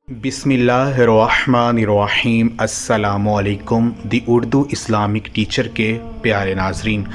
बिस्मिल्लाहिर्रहमानिर्रहीम। अस्सलामुअलैकुम। दी Urdu Islamic teacher के प्यारे नाजरीन,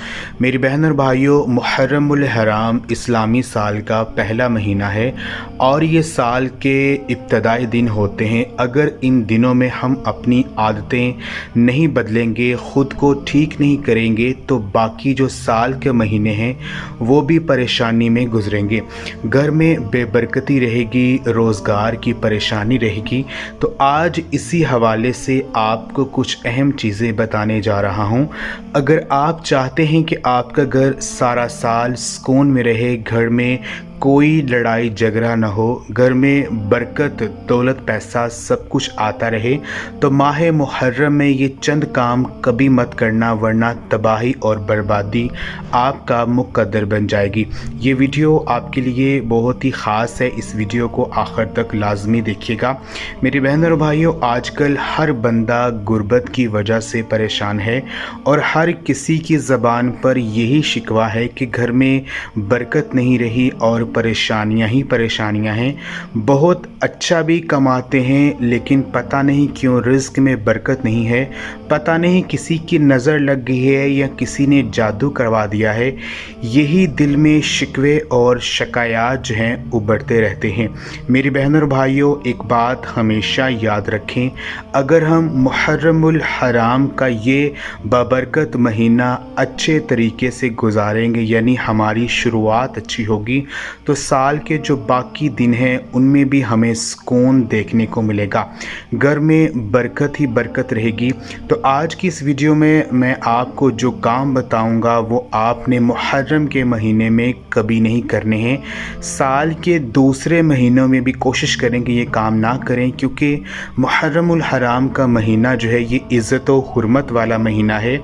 मेरी बहन और भाइयों, मुहर्रमुल हराम इस्लामी साल का पहला महीना है और ये साल के इब्तदाई दिन होते हैं। अगर इन दिनों में हम अपनी आदतें नहीं बदलेंगे, ख़ुद को ठीक नहीं करेंगे, तो बाकी जो साल के महीने हैं वो भी परेशानी में गुजरेंगे। घर में बेबरकती रहेगी, रोज़गार की परेशानी रहेगी। तो आज इसी हवाले से आपको कुछ अहम चीज़ें बताने जा रहा हूँ। अगर आप चाहते हैं कि आपका घर सारा साल सुकून में रहे, घर में कोई लड़ाई झगड़ा न हो, घर में बरकत, दौलत, पैसा सब कुछ आता रहे, तो माह मुहर्रम में ये चंद काम कभी मत करना, वरना तबाही और बर्बादी आपका मुकद्दर बन जाएगी। ये वीडियो आपके लिए बहुत ही ख़ास है, इस वीडियो को आखिर तक लाजमी देखिएगा। मेरी बहन और भाइयों, आजकल हर बंदा गुर्बत की वजह से परेशान है और हर किसी की ज़बान पर यही शिकवा है कि घर में बरकत नहीं रही और परेशानियां ही परेशानियां हैं। बहुत अच्छा भी कमाते हैं, लेकिन पता नहीं क्यों रिज़्क में बरकत नहीं है। पता नहीं किसी की नज़र लग गई है या किसी ने जादू करवा दिया है। यही दिल में शिकवे और शिकायत जो हैं उभरते रहते हैं। मेरी बहन और भाइयों, एक बात हमेशा याद रखें, अगर हम मुहर्रमुल हराम का ये बाबरकत महीना अच्छे तरीके से गुजारेंगे, यानी हमारी शुरुआत अच्छी होगी, तो साल के जो बाकी दिन हैं उनमें भी हमें सुकून देखने को मिलेगा, घर में बरकत ही बरकत रहेगी। तो आज की इस वीडियो में मैं आपको जो काम बताऊंगा वो आपने मुहर्रम के महीने में कभी नहीं करने हैं। साल के दूसरे महीनों में भी कोशिश करें कि ये काम ना करें, क्योंकि मुहर्रमुल हराम का महीना जो है ये इज़्ज़त व हुर्मत वाला महीना है,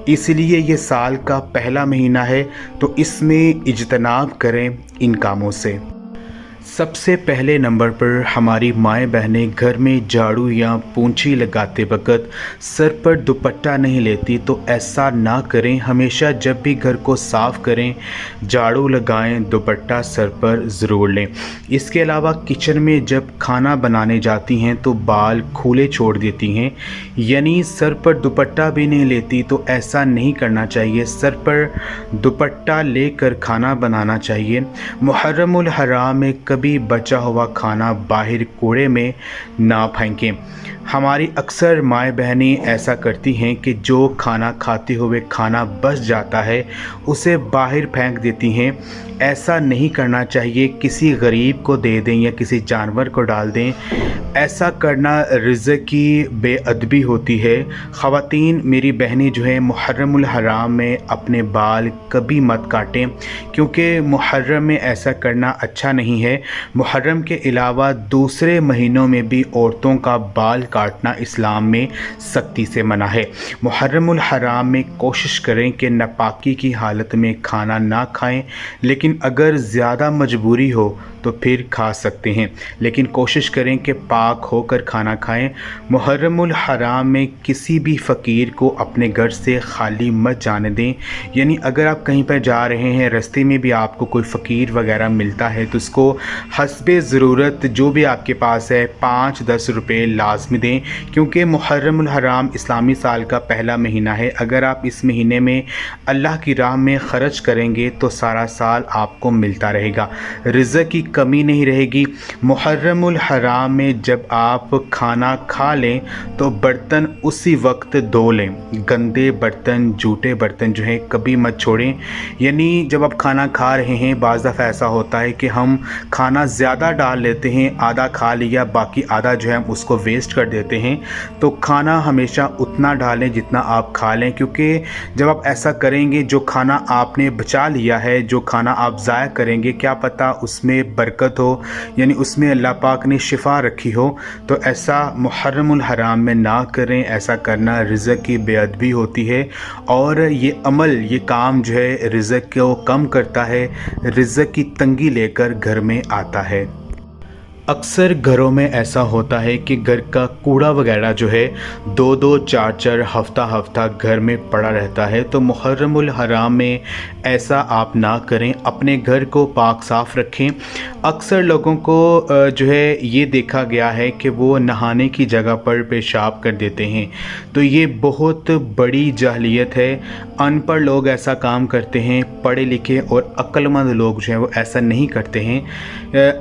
इसलिए ये साल का पहला महीना है। तो इसमें इज्तनाब करें इन कामों से। सबसे पहले नंबर पर हमारी माएँ बहनें घर में झाड़ू या पोंछी लगाते वक्त सर पर दुपट्टा नहीं लेती, तो ऐसा ना करें। हमेशा जब भी घर को साफ़ करें, झाड़ू लगाएं, दुपट्टा सर पर ज़रूर लें। इसके अलावा किचन में जब खाना बनाने जाती हैं तो बाल खुले छोड़ देती हैं, यानी सर पर दुपट्टा भी नहीं लेती, तो ऐसा नहीं करना चाहिए। सर पर दुपट्टा लेकर खाना बनाना चाहिए। मुहर्रमुल हराम में कभी बचा हुआ खाना बाहर कूड़े में ना फेंकें। हमारी अक्सर माएँ बहनें ऐसा करती हैं कि जो खाना खाते हुए खाना बच जाता है उसे बाहर फेंक देती हैं। ऐसा नहीं करना चाहिए। किसी गरीब को दे दें या किसी जानवर को डाल दें। ऐसा करना रिज़्क़ की बेअदबी होती है। ख़वातीन, मेरी बहनें जो हैं, मुहर्रमुल हराम में अपने बाल कभी मत काटें, क्योंकि मुहर्रम में ऐसा करना अच्छा नहीं है। मुहर्रम के अलावा दूसरे महीनों में भी औरतों का बाल काटना इस्लाम में सख्ती से मना है। मुहर्रमुल हराम में कोशिश करें कि नापाकी की हालत में खाना ना खाएं, लेकिन अगर ज़्यादा मजबूरी हो तो फिर खा सकते हैं, लेकिन कोशिश करें कि पाक होकर खाना खाएं। मुहर्रमुल हराम में किसी भी फ़कीर को अपने घर से खाली मत जाने दें, यानी अगर आप कहीं पर जा रहे हैं, रास्ते में भी आपको कोई फ़कीर वगैरह मिलता है तो उसको हस्बे ज़रूरत जो भी आपके पास है 5-10 रुपये लाजमी दें, क्योंकि मुहर्रमुल हराम इस्लामी साल का पहला महीना है। अगर आप इस महीने में अल्लाह की राह में ख़र्च करेंगे तो सारा साल आपको मिलता रहेगा, रिज़्क़ की कमी नहीं रहेगी। मुहर्रमुल हराम में जब आप खाना खा लें तो बर्तन उसी वक्त धो लें। गंदे बर्तन, जूठे बर्तन जो हैं कभी मत छोड़ें। यानी जब आप खाना खा रहे हैं, बाज़ दफ़ा ऐसा होता है कि हम खाना ज़्यादा डाल लेते हैं, आधा खा लिया, बाकी आधा जो है हम उसको वेस्ट कर देते हैं। तो खाना हमेशा उतना डालें जितना आप खा लें, क्योंकि जब आप ऐसा करेंगे, जो खाना आपने बचा लिया है, जो खाना आप ज़ाया करेंगे, क्या पता उसमें बरकत हो, यानी उसमें अल्लाह पाक ने शिफा रखी हो। तो ऐसा मुहर्रमुल हराम में ना करें। ऐसा करना रिज़्क़ की बेअदबी होती है और ये अमल, ये काम जो है रिज़्क़ को कम करता है, रिज़्क़ की तंगी लेकर घर में आता है। अक्सर घरों में ऐसा होता है कि घर का कूड़ा वगैरह जो है 2-2 4-4 हफ्ता घर में पड़ा रहता है। तो मुहर्रमुल हराम में ऐसा आप ना करें, अपने घर को पाक साफ़ रखें। अक्सर लोगों को जो है ये देखा गया है कि वो नहाने की जगह पर पेशाब कर देते हैं, तो ये बहुत बड़ी जाहलियत है। अनपढ़ लोग ऐसा काम करते हैं, पढ़े लिखे और अक्लमंद लोग जो हैं वो ऐसा नहीं करते हैं।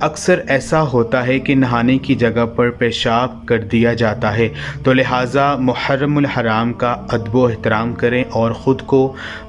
अक्सर ऐसा होता है कि नहाने की जगह पर पेशाब कर दिया जाता है, तो लिहाजा मुहर्रमुल हराम का अदब व एहतराम करें और ख़ुद को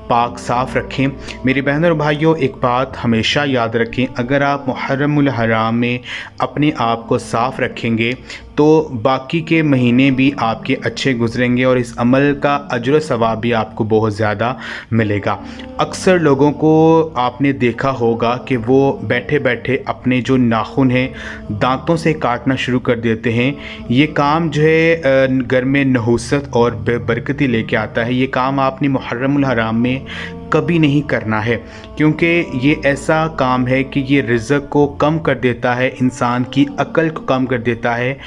पाक साफ़ रखें। मेरी बहनों और भाइयों, एक बात हमेशा याद रखें, अगर आप मुहर्रमुल हराम में अपने आप को साफ़ रखेंगे तो बाकी के महीने भी आपके अच्छे गुजरेंगे और इस अमल का अजर सवाब भी आपको बहुत ज़्यादा मिलेगा। अक्सर लोगों को आपने देखा होगा कि वो बैठे बैठे अपने जो नाखून हैं दांतों से काटना शुरू कर देते हैं। ये काम जो है घर में नहूसत और बेबरकती लेके आता है। ये काम आपने मुहर्रमुल हराम में कभी नहीं करना है, क्योंकि ये ऐसा काम है कि ये रिज़्क़ को कम कर देता है, इंसान की अक्ल को कम कर देता है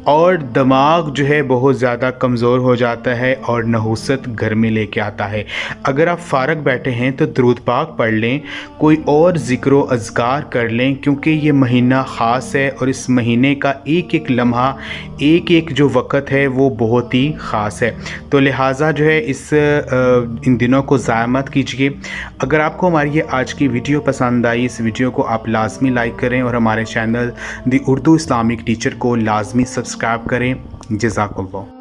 और दिमाग जो है बहुत ज़्यादा कमज़ोर हो जाता है और नहूसत घर में लेके आता है। अगर आप फ़ारग बैठे हैं तो दुरूद पाक पढ़ लें, कोई और ज़िक्र व अज़कार कर लें, क्योंकि ये महीना ख़ास है और इस महीने का एक एक लम्हा, एक एक जो वक़्त है वो बहुत ही ख़ास है। तो लिहाजा जो है इन दिनों को ज़ाया मत कीजिए। अगर आपको हमारी ये आज की वीडियो पसंद आई, इस वीडियो को आप लाजमी लाइक करें और हमारे चैनल दी उर्दू इस्लामिक टीचर को लाजमी सब्सक्राइब करें। जज़ाकल्लाह।